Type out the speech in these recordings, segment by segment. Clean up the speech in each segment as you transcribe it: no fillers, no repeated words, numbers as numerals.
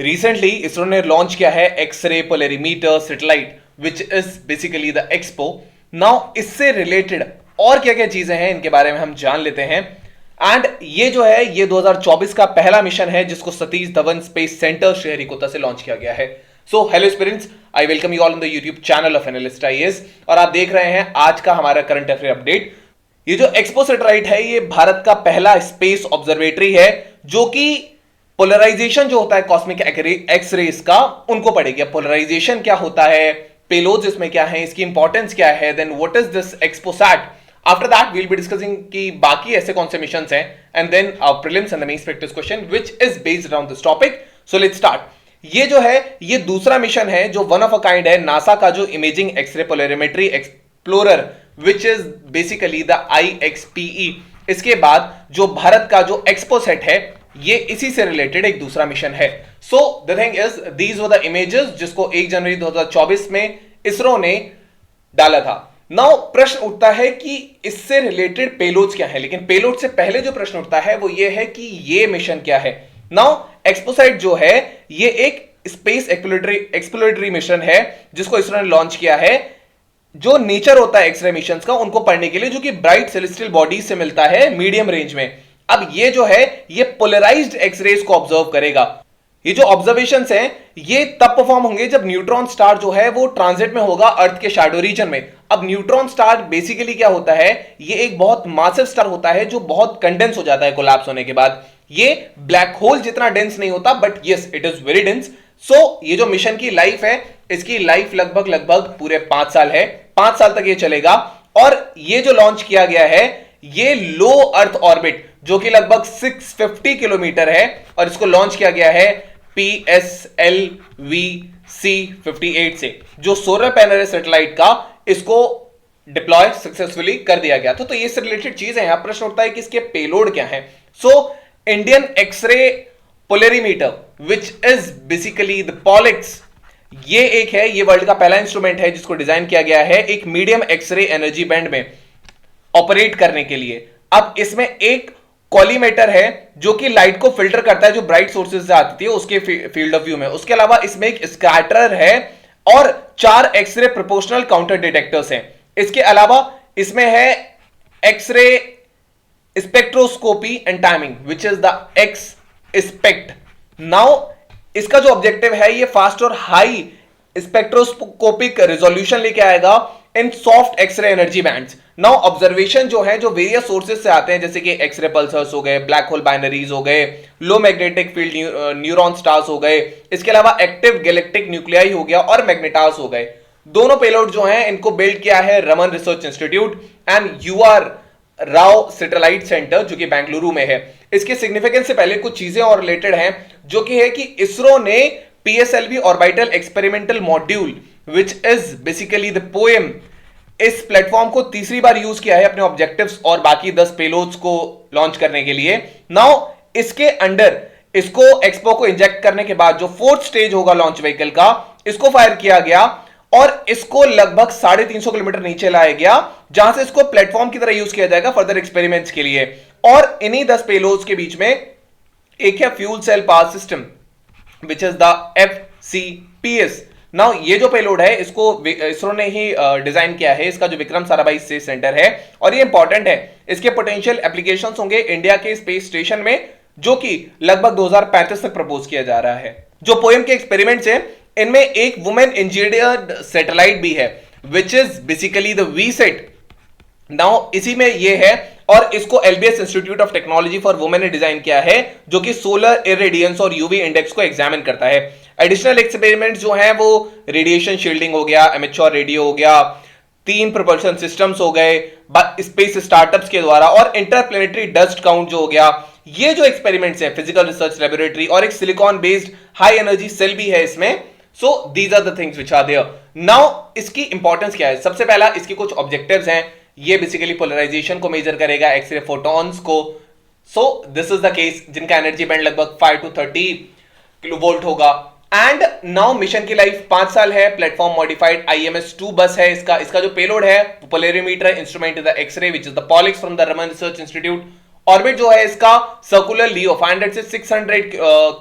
Recently ISRO ने launch किया है x-ray polarimeter satellite which is basically the expo. Now इससे रिलेटेड और क्या क्या चीजें हैं इनके बारे में हम जान लेते हैं। एंड ये जो है ये 2024 का पहला मिशन है जिसको सतीश धवन स्पेस सेंटर श्रीहरिकोटा से लॉन्च किया गया है। So hello students, I welcome you all on the YouTube channel of analyst IAS और आप देख रहे हैं आज का हमारा करंट अफेयर अपडेट। ये जो एक्सपो सैटेलाइट है ये भारत का पहला स्पेस ऑब्जर्वेटरी है जो कि पोलराइजेशन जो होता है कॉस्मिक एक्सरेज का उनको पढ़ेगी। पोलराइजेशन क्या होता है, पेलोड्स इसमें क्या है, इसकी इंपॉर्टेंस क्या है, then what is this XPoSat. After that we'll be discussing कि बाकी ऐसे कौन से मिशंस हैं and then our prelims and the mains practice question which is based around this topic. So let's start. ये जो है ये दूसरा मिशन है जो वन ऑफ अ काइंड है नासा का जो imaging x-ray polarimetry explorer which is basically the IXPE। इसके बाद जो भारत का जो एक्सपोसेट है ये इसी से रिलेटेड एक दूसरा मिशन है। So the thing is these were the images जिसको 1 जनवरी 2024 में इसरो ने डाला था। नाउ प्रश्न उठता है कि इससे रिलेटेड पेलोड्स क्या है, लेकिन पेलोड से पहले जो प्रश्न उठता है वो ये है कि ये मिशन क्या है। नाउ एक्सपोसाइट जो है ये एक स्पेस एक्सप्लोरेटरी मिशन है जिसको इसरो ने लॉन्च किया है जो नेचर होता है एक्सरे मिशंस का उनको पढ़ने के लिए, जो कि ब्राइट सेलेस्टियल बॉडीज से मिलता है मीडियम रेंज में। अब ये जो है ये पोलराइज्ड एक्सरेज को ऑब्जर्व करेगा। ये जो ऑब्जर्वेशंस हैं ये तब परफॉर्म होंगे जब न्यूट्रॉन स्टार जो है वो ट्रांजिट में होगा अर्थ के शैडो रीजन में। अब न्यूट्रॉन स्टार बेसिकली क्या होता है, ये एक बहुत मासिव स्टार होता है जो बहुत कंडेंस हो जाता है कोलैप्स होने के बाद। ये ब्लैक होल जितना डेंस नहीं होता but yes it is very dense. So ये जो मिशन की लाइफ है इसकी लाइफ लगभग पूरे 5 साल है। 5 साल तक ये चलेगा और ये जो लॉन्च किया गया है ये लो अर्थ ऑर्बिट जो कि लगभग 650 किलोमीटर है और इसको लॉन्च किया गया है PSLV-C58 से, जो सोलर पैनल सैटेलाइट का इसको डिप्लॉय सक्सेसफुली कर दिया गया था। तो ये से रिलेटेड चीज है। यहां प्रश्न उठता है कि इसके पेलोड क्या है। So Indian x ray polarimeter which is basically the POLIX, ये एक है, ये वर्ल्ड का पहला इंस्ट्रूमेंट है जिसको डिजाइन किया गया है एक मीडियम एक्सरे एनर्जी बैंड में ऑपरेट करने के लिए। अब इसमें एक कॉलीमेटर है जो कि लाइट को फिल्टर करता है जो ब्राइट सोर्सेज से आती है उसके फील्ड ऑफ व्यू में। उसके अलावा इसमें एक स्कैटरर है और 4 एक्सरे प्रोपोर्शनल काउंटर डिटेक्टर्स हैं। इसके अलावा इसमें है x-ray spectroscopy and timing which is the XSPECT. Now इसका जो ऑब्जेक्टिव है ये फास्ट और हाई स्पेक्ट्रोस्कोपिक रिजोल्यूशन लेके आएगा in soft x ray energy bands. Now observation जो है जो वेरियस सोर्सेज से आते हैं जैसे कि एक्सरे पल्सर्स हो गए, ब्लैक होल बाइनरीज हो गए, लो मैग्नेटिक फील्ड न्यूरॉन स्टार्स हो गए, इसके अलावा एक्टिव गैलेक्टिक न्यूक्लियाई हो गया और मैग्नेटार्स हो गए। दोनों पेलोड जो हैं इनको बिल्ड किया है Raman research institute and UR Rao satellite centre जो कि बेंगलुरु में है। इसके सिग्निफिकेंस से पहले कुछ चीजें और रिलेटेड हैं जो कि है कि इसरो ने PSLV orbital experimental module which is basically the poem, इस प्लेटफॉर्म को तीसरी बार यूज किया है अपने ऑब्जेक्टिव्स और बाकी 10 पेलोड्स को लॉन्च करने के लिए। नाउ इसके अंडर इसको एक्सपो को इंजेक्ट करने के बाद जो 4th स्टेज होगा लॉन्च व्हीकल का, इसको फायर किया गया और इसको लगभग 350 किलोमीटर नीचे लाया गया जहां से इसको प्लेटफॉर्म की तरह यूज किया जाएगा फर्दर एक्सपेरिमेंट्स के लिए। और इन्हीं 10 पेलोड्स के बीच में एक है fuel cell power system which is the FCPS। Now ये जो पेलोड है इसको इसरो ने ही डिजाइन किया है, इसका जो विक्रम साराभाई स्पेस सेंटर है, और ये इंपॉर्टेंट है। इसके पोटेंशियल एप्लीकेशंस होंगे इंडिया के स्पेस स्टेशन में जो कि लगभग 2035 तक प्रपोज किया जा रहा है। जो पोएम के एक्सपेरिमेंट्स हैं इनमें एक वुमेन इंजीनियर्ड सैटेलाइट भी है विच is basically the VSAT। Now इसी में ये है और इसको LBS institute of technology for women ने डिजाइन किया है जो कि सोलर इरेडियंस और UV इंडेक्स को एग्जामिन करता है। एडिशनल एक्सपेरिमेंट्स जो हैं वो रेडिएशन शील्डिंग हो गया, एमेच्योर रेडियो हो गया, 3 प्रोपल्शन सिस्टम्स हो गए स्पेस स्टार्टअप्स के द्वारा, और इंटरप्लेनेटरी डस्ट काउंट जो हो गया। ये जो एक्सपेरिमेंट्स हैं फिजिकल रिसर्च लेबोरेटरी और एक silicon based high energy cell भी है इसमें। So these are the things which are there. Now इसकी इंपॉर्टेंस क्या है, सबसे पहला इसकी कुछ ऑब्जेक्टिव्स हैं। ये बेसिकली पोलराइजेशन को मेजर करेगा, एक्सरे फोटॉन्स को। So this is the case जिनका एनर्जी बैंड लगभग 5 to 30 किलोवोल्ट होगा। एंड नाउ मिशन की लाइफ 5 साल है। प्लेटफॉर्म मॉडिफाइड IMS-2 बस है इसका जो पेलोड है polarimeter instrument the x-ray which is the POLIX from the Raman research institute, orbit जो है इसका सर्कुलर लियो 500 से 600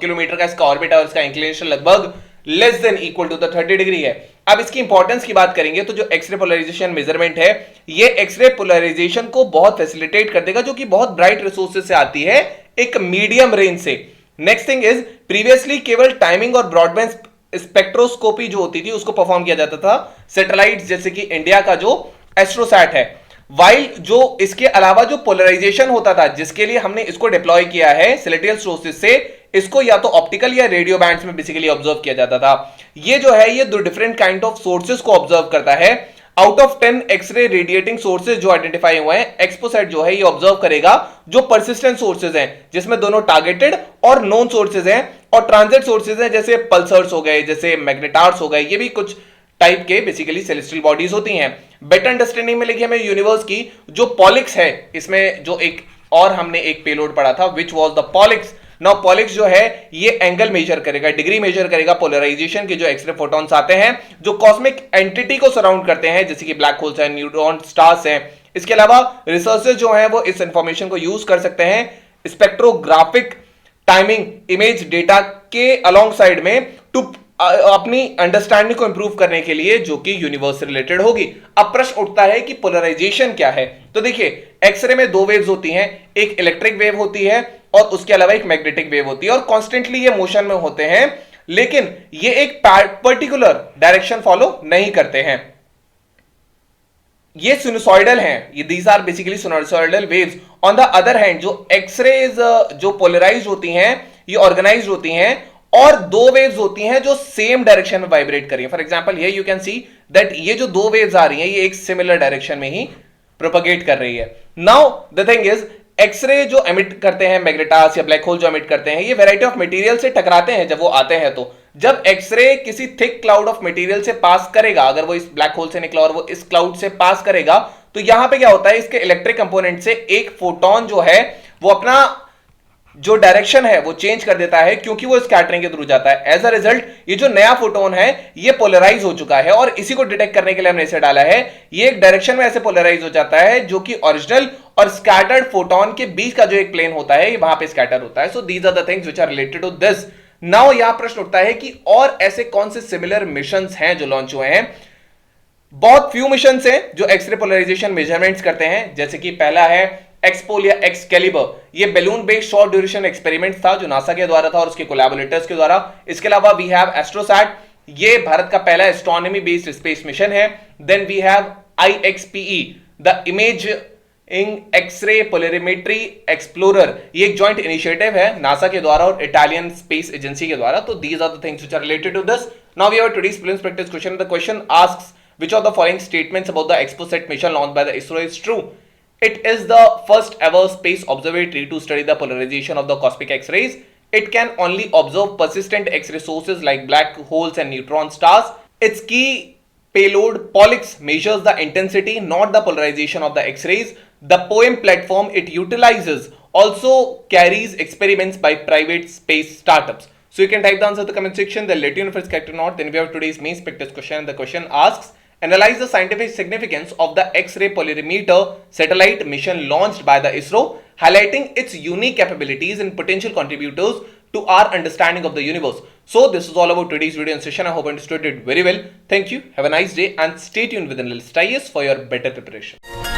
किलोमीटर का इसका ऑर्बिट है और इसका इंक्लिनेशन लगभग less than equal to the 30 degree है। अब इसकी इंपॉर्टेंस की बात करेंगे तो जो एक्सरे पोलराइजेशन मेजरमेंट है ये एक्सरे पोलराइजेशन को बहुत फैसिलिटेट कर देगा, जो कि बहुत ब्राइट रिसोर्सेज से आती है एक मीडियम रेंज से। नेक्स्ट थिंग इज प्रीवियसली केवल टाइमिंग और ब्रॉडबैंड स्पेक्ट्रोस्कोपी जो होती थी उसको परफॉर्म किया जाता था सैटेलाइट जैसे कि इंडिया का जो एस्ट्रोसैट है, वाइल जो इसके अलावा जो पोलराइजेशन होता था जिसके लिए हमने इसको डिप्लॉय किया है सिलेटियल सोर्सेज से, इसको या तो ऑप्टिकल या रेडियो बैंड्स में बेसिकली ऑब्जर्व किया जाता था। ये जो है ये दो डिफरेंट काइंड ऑफ सोर्सेज को ऑब्जर्व करता है। Out of 10 x-ray radiating sources जो आइडेंटिफाई हुए हैं, एक्सपोसैट जो है ये ऑब्जर्व करेगा जो परसिस्टेंट सोर्सेज हैं जिसमें दोनों टारगेटेड और नोन सोर्सेज हैं, और ट्रांजिट सोर्सेज हैं जैसे पल्सर्स हो गए, जैसे मैग्नेटार्स हो गए, ये भी कुछ टाइप के बेसिकली सेलेस्टियल बॉडीज होती हैं। बेटर अंडरस्टैंडिंग में लिखी हमें यूनिवर्स की जो पॉलिक्स है, इसमें जो एक और हमने एक पेलोड पढ़ा था which was the POLIX. Now POLIX जो है ये एंगल मेजर करेगा, डिग्री मेजर करेगा पोलराइजेशन के जो एक्सरे फोटॉन्स आते हैं जो कॉस्मिक एंटिटी को सराउंड करते हैं जैसे कि ब्लैक होल्स हैं, न्यूट्रॉन स्टार्स हैं। इसके अलावा रिसर्चर्स जो हैं वो इस इंफॉर्मेशन को यूज कर सकते हैं स्पेक्ट्रोग्राफिक टाइमिंग इमेज डेटा के अलोंग साइड में टू अपनी अंडरस्टैंडिंग को इंप्रूव करने के लिए, जो कि यूनिवर्स से रिलेटेड होगी। अब प्रश्न उठता है कि पोलराइजेशन क्या है। तो देखिए एक्सरे में दो वेव्स होती हैं, एक इलेक्ट्रिक वेव होती है और उसके अलावा एक मैग्नेटिक वेव होती है, और कॉन्स्टेंटली ये मोशन में होते हैं, लेकिन ये एक पर्टिकुलर डायरेक्शन फॉलो नहीं करते हैं। ये सिनुसॉइडल हैं, ये these are basically sinusoidal waves. On the other hand जो एक्सरेज जो पोलराइज्ड होती हैं ये ऑर्गेनाइज्ड होती हैं, और दो वेव्स होती हैं जो सेम डायरेक्शन में वाइब्रेट कर रही हैं। For example here you can see that ये जो दो वेव्स आ रही हैं ये एक सिमिलर डायरेक्शन में ही प्रोपगेट कर रही है। Now the thing is x-ray जो एमिट करते हैं मैग्नेटार्स या ब्लैक होल जो एमिट करते हैं, ये वैरायटी ऑफ मटेरियल से टकराते हैं जब वो आते हैं। तो जब एक्सरे किसी थिक क्लाउड ऑफ मटेरियल से पास करेगा, अगर वो इस ब्लैक होल से निकला और वो इस क्लाउड से पास करेगा, तो यहां पे क्या होता है इसके इलेक्ट्रिक कंपोनेंट से एक फोटोन जो है वो अपना जो डायरेक्शन है वो चेंज कर देता है क्योंकि वो स्कैटरिंग के थ्रू जाता है। एज अ रिजल्ट ये जो नया फोटोन है ये पोलराइज हो चुका है, और इसी को डिटेक्ट करने के लिए हमने इसे डाला है। ये एक डायरेक्शन में ऐसे पोलराइज हो जाता है जो कि ओरिजिनल और स्कैटर्ड फोटोन के बीच का जो एक प्लेन होता है वहां पे स्कैटर होता है। So these are the things which are related to this. Now यहां प्रश्न उठता है कि और ऐसे कौन से सिमिलर मिशंस हैं जो लॉन्च हुए हैं। बहुत फ्यू मिशंस हैं जो एक्सरे पोलराइजेशन मेजरमेंट्स करते हैं, जैसे कि पहला है एक्सपोल या एक्सकैलिबर। ये balloon based short duration experiment था जो नासा के द्वारा था और उसके कोलैबोरेटर्स के द्वारा। इसके अलावा वी हैव एस्ट्रोसैट, ये भारत का पहला एस्ट्रोनॉमी बेस्ड स्पेस मिशन है। Then we have IXPE, the image in x-ray polarimetry explorer, ये एक जॉइंट इनिशिएटिव है नासा के द्वारा और इटालियन स्पेस एजेंसी के द्वारा। तो these are the things which are related to this. Now we have today's prelims practice question. The question asks which of the following statements about the ExpoSat mission launched by the ISRO is true? It is the first ever space observatory to study the polarization of the cosmic X-rays. It can only observe persistent X-ray sources like black holes and neutron stars. Its key payload Pollux measures the intensity, not the polarization of the X-rays. The POEM platform it utilizes also carries experiments by private space startups. So you can type the answer in the comment section. They'll let you know if it's correct or not. Then we have today's main practice question. The question asks, analyze the scientific significance of the X-ray polarimeter satellite mission launched by the ISRO, highlighting its unique capabilities and potential contributors to our understanding of the universe. So this is all about today's video and session. I hope you understood it very well. Thank you. Have a nice day and stay tuned with Analyst IAS for your better preparation.